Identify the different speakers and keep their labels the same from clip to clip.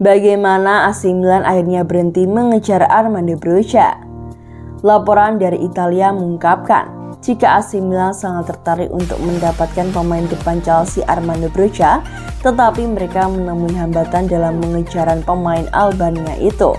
Speaker 1: Bagaimana AC Milan akhirnya berhenti mengejar Armando Broja? Laporan dari Italia mengungkapkan jika AC Milan sangat tertarik untuk mendapatkan pemain depan Chelsea Armando Broja, tetapi mereka menemui hambatan dalam mengejaran pemain Albania itu.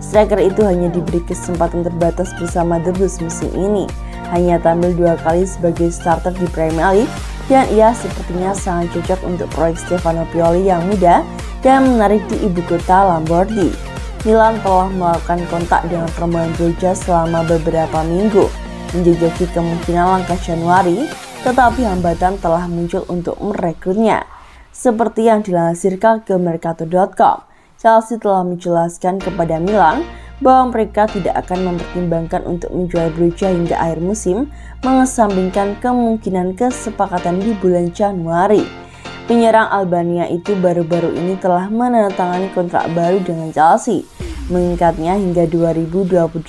Speaker 1: Striker itu hanya diberi kesempatan terbatas bersama The Blues musim ini, hanya tampil 2 kali sebagai starter di Premier League, dan ia sepertinya sangat cocok untuk proyek Stefano Pioli yang muda dan menarik di ibu kota Lombardi. Milan telah melakukan kontak dengan rombongan Broja selama beberapa minggu, menjejaki kemungkinan langkah Januari, tetapi hambatan telah muncul untuk merekrutnya. Seperti yang dilansir ke Mercato.com, Chelsea telah menjelaskan kepada Milan bahwa mereka tidak akan mempertimbangkan untuk menjual Broja hingga akhir musim, mengesampingkan kemungkinan kesepakatan di bulan Januari. Penyerang Albania itu baru-baru ini telah menandatangani kontrak baru dengan Chelsea, mengikatnya hingga 2028.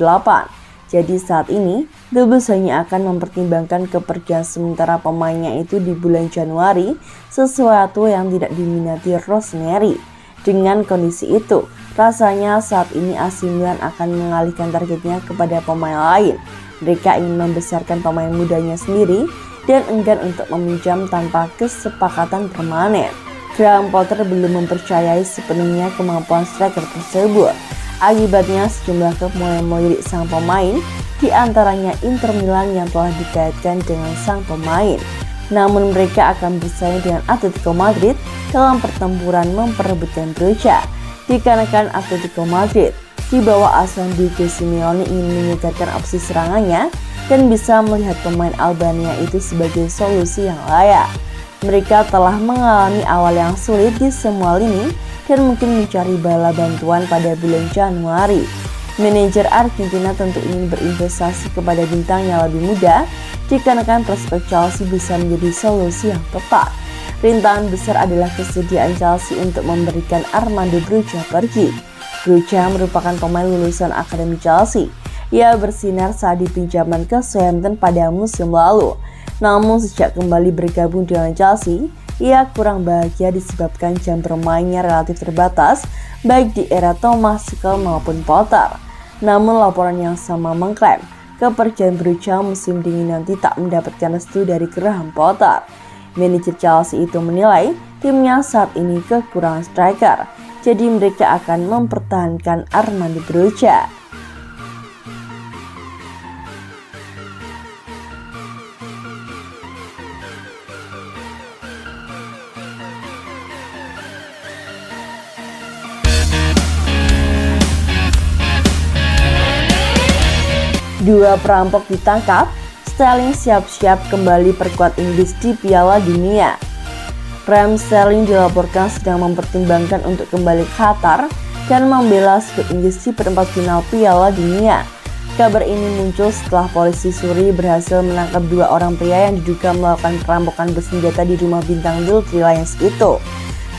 Speaker 1: Jadi saat ini, The Blues hanya akan mempertimbangkan kepergian sementara pemainnya itu di bulan Januari, sesuatu yang tidak diminati Rossoneri. Dengan kondisi itu, rasanya saat ini AC Milan akan mengalihkan targetnya kepada pemain lain. Mereka ingin membesarkan pemain mudanya sendiri dan enggan untuk meminjam tanpa kesepakatan permanen. Graham Potter belum mempercayai sepenuhnya kemampuan striker tersebut. Akibatnya sejumlah klub mulai melirik sang pemain, di antaranya Inter Milan yang telah dikaitkan dengan sang pemain. Namun mereka akan bersaing dengan Atletico Madrid dalam pertempuran memperebutkan Broja, dikarenakan Atletico Madrid di bawah asuhan Diego Simeone ingin meningkatkan opsi serangannya dan bisa melihat pemain Albania itu sebagai solusi yang layak. Mereka telah mengalami awal yang sulit di semua lini dan mungkin mencari bala bantuan pada bulan Januari. Manajer Argentina tentu ingin berinvestasi kepada bintang yang lebih muda, dikarenakan prospek Chelsea bisa menjadi solusi yang tepat. Rintangan besar adalah kesediaan Chelsea untuk memberikan Armando Broja pergi. Broja merupakan pemain lulusan Akademi Chelsea. Ia bersinar saat dipinjaman ke Southampton pada musim lalu. Namun sejak kembali bergabung dengan Chelsea, ia kurang bahagia disebabkan jam bermainnya relatif terbatas, baik di era Thomas Tuchel maupun Potter. Namun laporan yang sama mengklaim kepergian Broja musim dingin nanti tak mendapatkan restu dari Graham Potter. Manajer Chelsea itu menilai timnya saat ini kekurangan striker, jadi mereka akan mempertahankan Armando Broja. Dua perampok ditangkap, Sterling siap-siap kembali perkuat Inggris di Piala Dunia. Raheem Sterling dilaporkan sedang mempertimbangkan untuk kembali ke Qatar dan membela skuad Inggris di perempat final Piala Dunia. Kabar ini muncul setelah polisi Suri berhasil menangkap 2 orang pria yang diduga melakukan perampokan bersenjata di rumah bintang The Three Lions itu.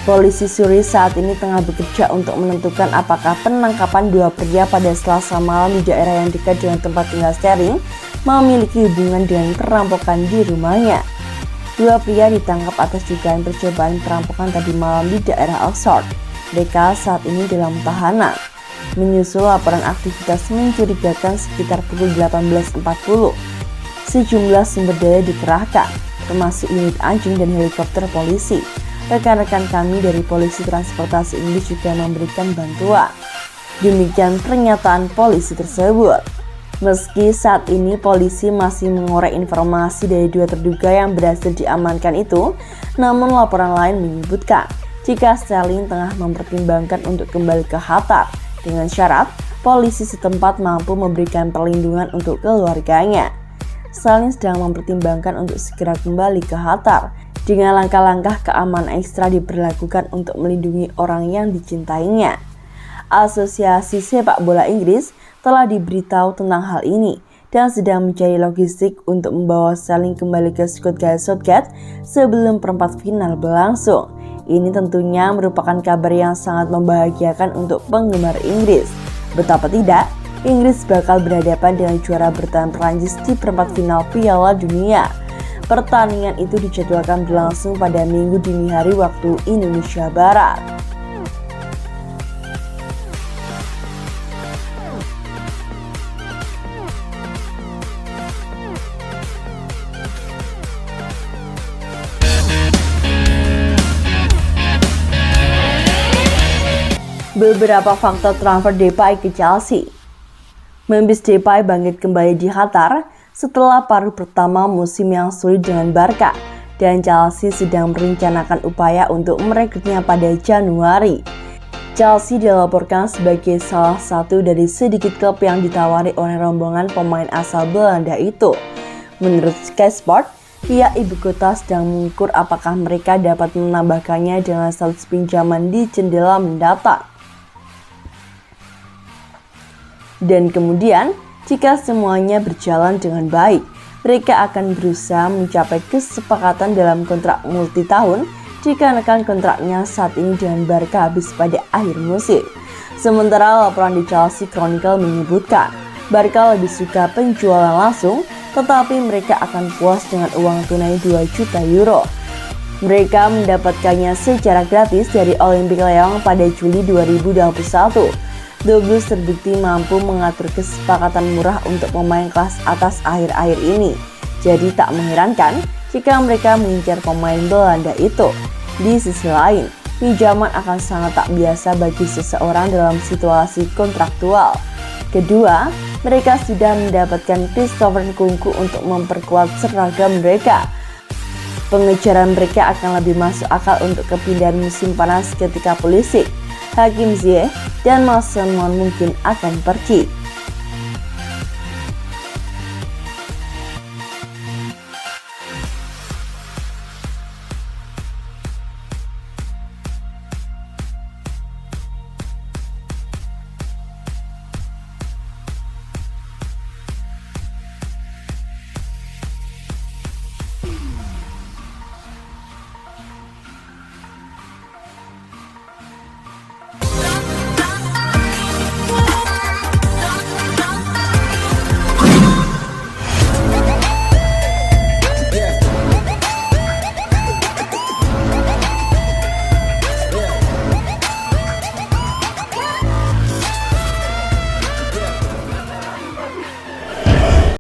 Speaker 1: Polisi Suri saat ini tengah bekerja untuk menentukan apakah penangkapan 2 pria pada Selasa malam di daerah yang dekat dengan tempat tinggal Sterling memiliki hubungan dengan perampokan di rumahnya. 2 pria ditangkap atas dugaan percobaan perampokan tadi malam di daerah Oxford. Mereka saat ini dalam tahanan. Menyusul laporan aktivitas mencurigakan sekitar pukul 18.40, sejumlah sumber daya dikerahkan, termasuk unit anjing dan helikopter polisi. Rekan-rekan kami dari Polisi Transportasi Inggris juga memberikan bantuan. Demikian pernyataan polisi tersebut. Meski saat ini polisi masih mengorek informasi dari 2 terduga yang berhasil diamankan itu, namun laporan lain menyebutkan jika Sterling tengah mempertimbangkan untuk kembali ke Qatar dengan syarat polisi setempat mampu memberikan perlindungan untuk keluarganya. Sterling sedang mempertimbangkan untuk segera kembali ke Qatar dengan langkah-langkah keamanan ekstra diberlakukan untuk melindungi orang yang dicintainya. Asosiasi Sepak Bola Inggris telah diberitahu tentang hal ini dan sedang mencari logistik untuk membawa Sterling kembali ke skuad Gareth Southgate sebelum perempat final berlangsung. Ini tentunya merupakan kabar yang sangat membahagiakan untuk penggemar Inggris. Betapa tidak, Inggris bakal berhadapan dengan juara bertahan Prancis di perempat final Piala Dunia. Pertandingan itu dijadwalkan berlangsung pada Minggu dini hari waktu Indonesia Barat. Beberapa faktor transfer Depay ke Chelsea. Memphis Depay bangkit kembali di Qatar setelah paruh pertama musim yang sulit dengan Barca, dan Chelsea sedang merencanakan upaya untuk merekrutnya pada Januari. Chelsea dilaporkan sebagai salah satu dari sedikit klub yang ditawari oleh rombongan pemain asal Belanda itu. Menurut Sky Sport, pihak ibu kota sedang mengukur apakah mereka dapat menambahkannya dengan status pinjaman di jendela mendatang. Dan kemudian, jika semuanya berjalan dengan baik, mereka akan berusaha mencapai kesepakatan dalam kontrak multi tahun dikarenakan kontraknya saat ini dengan Barca habis pada akhir musim. Sementara laporan di Chelsea Chronicle menyebutkan, Barca lebih suka penjualan langsung, tetapi mereka akan puas dengan uang tunai 2 juta euro. Mereka mendapatkannya secara gratis dari Olympique Lyon pada Juli 2021. The Blues terbukti mampu mengatur kesepakatan murah untuk pemain kelas atas akhir-akhir ini. Jadi tak mengherankan jika mereka mengincar pemain Belanda itu. Di sisi lain, pinjaman akan sangat tak biasa bagi seseorang dalam situasi kontraktual. Kedua, mereka sudah mendapatkan Christopher Nkunku untuk memperkuat seragam mereka. Pengejaran mereka akan lebih masuk akal untuk kepindahan musim panas ketika Pulisic, Hakim Ziyech, dan Mason Mount mungkin akan pergi.